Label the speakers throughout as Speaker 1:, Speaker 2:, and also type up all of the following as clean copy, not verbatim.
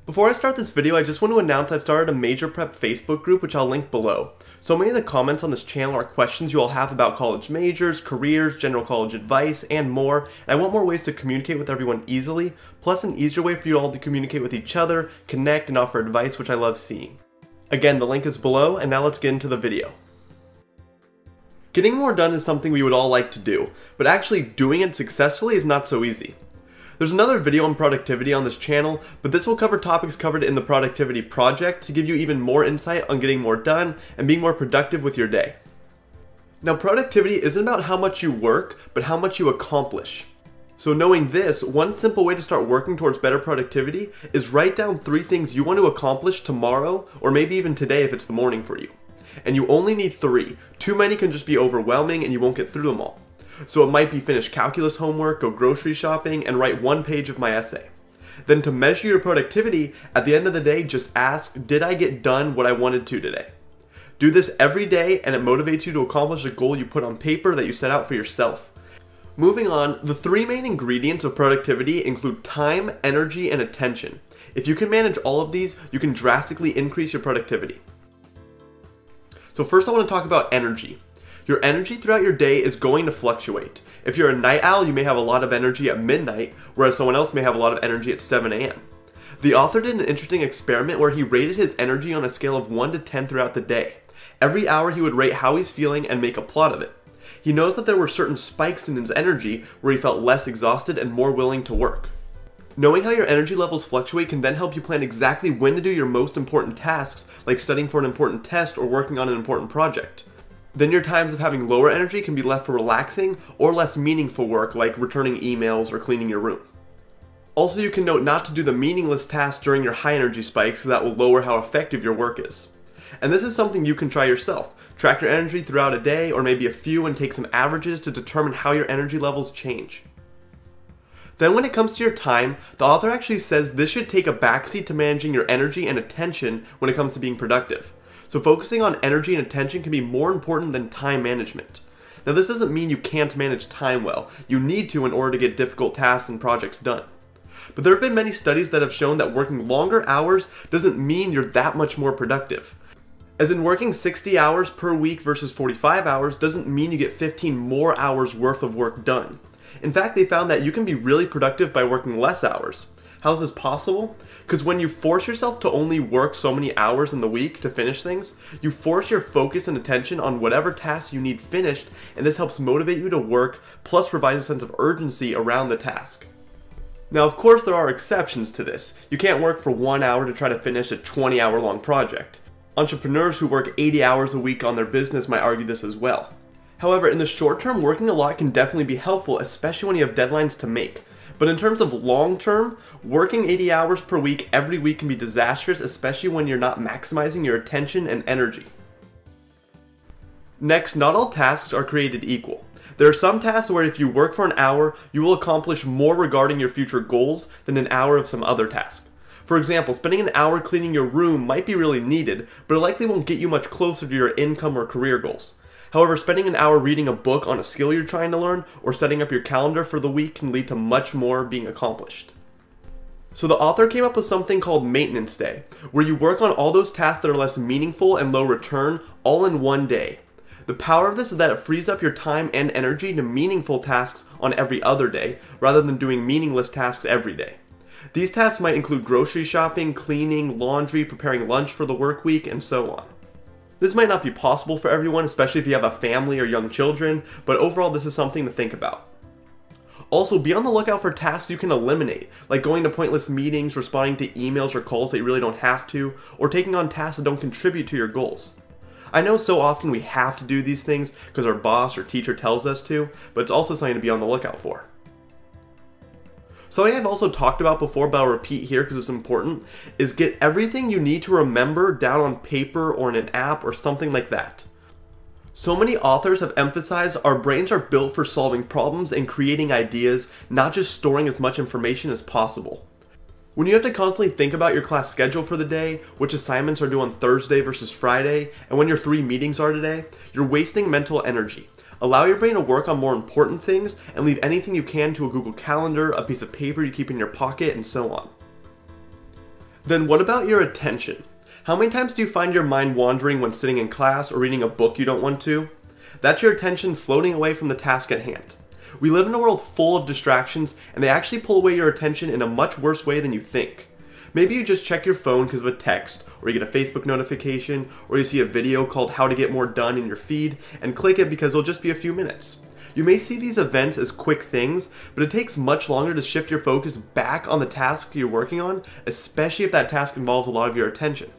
Speaker 1: Before I start this video, I just want to announce I've started a MAJORPREP Facebook group, which I'll link below. So many of the comments on this channel are questions you all have about college majors, careers, general college advice, and more, and I want more ways to communicate with everyone easily, plus an easier way for you all to communicate with each other, connect, and offer advice, which I love seeing. Again, the link is below, and now let's get into the video. Getting more done is something we would all like to do, but actually doing it successfully is not so easy. There's another video on productivity on this channel, but this will cover topics covered in the Productivity Project to give you even more insight on getting more done and being more productive with your day. Now, productivity isn't about how much you work, but how much you accomplish. So knowing this, one simple way to start working towards better productivity is write down 3 things you want to accomplish tomorrow, or maybe even today if it's the morning for you. And you only need 3. Too many can just be overwhelming and you won't get through them all. So it might be finish calculus homework, go grocery shopping, and write 1 page of my essay. Then to measure your productivity, at the end of the day, just ask, did I get done what I wanted to today? Do this every day and it motivates you to accomplish a goal you put on paper that you set out for yourself. Moving on, the 3 main ingredients of productivity include time, energy, and attention. If you can manage all of these, you can drastically increase your productivity. So first I want to talk about energy. Your energy throughout your day is going to fluctuate. If you're a night owl, you may have a lot of energy at midnight, whereas someone else may have a lot of energy at 7 a.m. The author did an interesting experiment where he rated his energy on a scale of 1 to 10 throughout the day. Every hour he would rate how he's feeling and make a plot of it. He knows that there were certain spikes in his energy where he felt less exhausted and more willing to work. Knowing how your energy levels fluctuate can then help you plan exactly when to do your most important tasks, like studying for an important test or working on an important project. Then your times of having lower energy can be left for relaxing or less meaningful work like returning emails or cleaning your room. Also, you can note not to do the meaningless tasks during your high energy spikes because that will lower how effective your work is. And this is something you can try yourself. Track your energy throughout a day or maybe a few and take some averages to determine how your energy levels change. Then when it comes to your time, the author actually says this should take a backseat to managing your energy and attention when it comes to being productive. So focusing on energy and attention can be more important than time management. Now this doesn't mean you can't manage time well. You need to in order to get difficult tasks and projects done. But there have been many studies that have shown that working longer hours doesn't mean you're that much more productive. As in working 60 hours per week versus 45 hours doesn't mean you get 15 more hours worth of work done. In fact, they found that you can be really productive by working less hours. How is this possible? Because when you force yourself to only work so many hours in the week to finish things, you force your focus and attention on whatever tasks you need finished, and this helps motivate you to work, plus provides a sense of urgency around the task. Now, of course, there are exceptions to this. You can't work for 1 hour to try to finish a 20-hour-long project. Entrepreneurs who work 80 hours a week on their business might argue this as well. However, in the short term, working a lot can definitely be helpful, especially when you have deadlines to make. But in terms of long term, working 80 hours per week every week can be disastrous, especially when you're not maximizing your attention and energy. Next, not all tasks are created equal. There are some tasks where if you work for an hour, you will accomplish more regarding your future goals than an hour of some other task. For example, spending an hour cleaning your room might be really needed, but it likely won't get you much closer to your income or career goals. However, spending an hour reading a book on a skill you're trying to learn or setting up your calendar for the week can lead to much more being accomplished. So the author came up with something called Maintenance Day, where you work on all those tasks that are less meaningful and low return all in one day. The power of this is that it frees up your time and energy to meaningful tasks on every other day, rather than doing meaningless tasks every day. These tasks might include grocery shopping, cleaning, laundry, preparing lunch for the work week, and so on. This might not be possible for everyone, especially if you have a family or young children, but overall this is something to think about. Also, be on the lookout for tasks you can eliminate, like going to pointless meetings, responding to emails or calls that you really don't have to, or taking on tasks that don't contribute to your goals. I know so often we have to do these things because our boss or teacher tells us to, but it's also something to be on the lookout for. Something I've also talked about before, but I'll repeat here because it's important, is get everything you need to remember down on paper or in an app or something like that. So many authors have emphasized our brains are built for solving problems and creating ideas, not just storing as much information as possible. When you have to constantly think about your class schedule for the day, which assignments are due on Thursday versus Friday, and when your 3 meetings are today, you're wasting mental energy. Allow your brain to work on more important things and leave anything you can to a Google Calendar, a piece of paper you keep in your pocket, and so on. Then what about your attention? How many times do you find your mind wandering when sitting in class or reading a book you don't want to? That's your attention floating away from the task at hand. We live in a world full of distractions, and they actually pull away your attention in a much worse way than you think. Maybe you just check your phone because of a text, or you get a Facebook notification, or you see a video called How to Get More Done in your feed, and click it because it'll just be a few minutes. You may see these events as quick things, but it takes much longer to shift your focus back on the task you're working on, especially if that task involves a lot of your attention.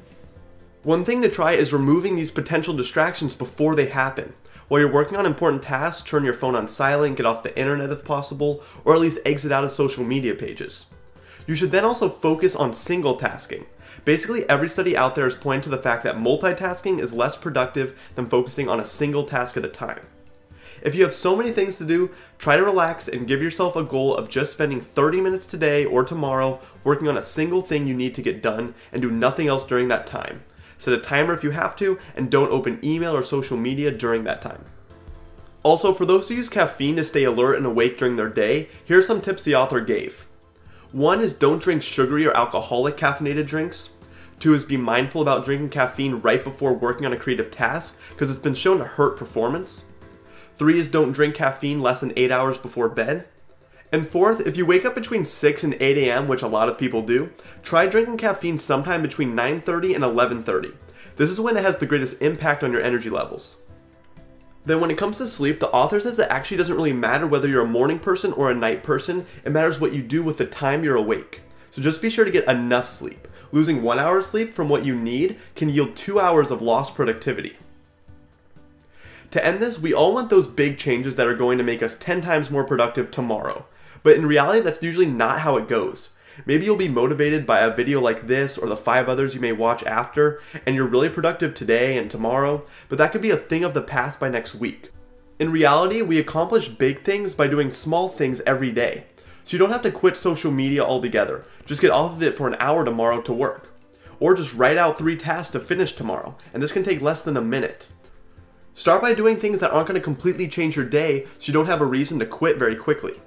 Speaker 1: One thing to try is removing these potential distractions before they happen. While you're working on important tasks, turn your phone on silent, get off the internet if possible, or at least exit out of social media pages. You should then also focus on single tasking. Basically, every study out there is pointing to the fact that multitasking is less productive than focusing on a single task at a time. If you have so many things to do, try to relax and give yourself a goal of just spending 30 minutes today or tomorrow working on a single thing you need to get done and do nothing else during that time. Set a timer if you have to, and don't open email or social media during that time. Also, for those who use caffeine to stay alert and awake during their day, here are some tips the author gave. 1 is don't drink sugary or alcoholic caffeinated drinks. 2 is be mindful about drinking caffeine right before working on a creative task because it's been shown to hurt performance. 3 is don't drink caffeine less than 8 hours before bed. And 4th, if you wake up between 6 and 8 a.m., which a lot of people do, try drinking caffeine sometime between 9:30 and 11:30. This is when it has the greatest impact on your energy levels. Then when it comes to sleep, the author says it actually doesn't really matter whether you're a morning person or a night person, it matters what you do with the time you're awake. So just be sure to get enough sleep. Losing 1 hour of sleep from what you need can yield 2 hours of lost productivity. To end this, we all want those big changes that are going to make us 10 times more productive tomorrow. But in reality, that's usually not how it goes. Maybe you'll be motivated by a video like this or the 5 others you may watch after, and you're really productive today and tomorrow, but that could be a thing of the past by next week. In reality, we accomplish big things by doing small things every day. So you don't have to quit social media altogether. Just get off of it for an hour tomorrow to work. Or just write out 3 tasks to finish tomorrow, and this can take less than a minute. Start by doing things that aren't going to completely change your day so you don't have a reason to quit very quickly.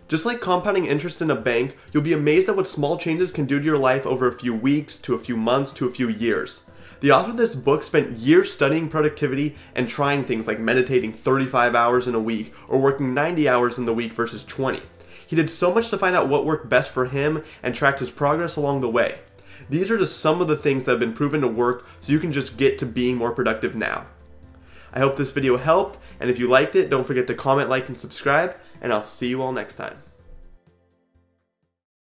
Speaker 1: Just like compounding interest in a bank, you'll be amazed at what small changes can do to your life over a few weeks, to a few months, to a few years. The author of this book spent years studying productivity and trying things like meditating 35 hours in a week or working 90 hours in the week versus 20. He did so much to find out what worked best for him and tracked his progress along the way. These are just some of the things that have been proven to work so you can just get to being more productive now. I hope this video helped, and if you liked it, don't forget to comment, like, and subscribe, and I'll see you all next time.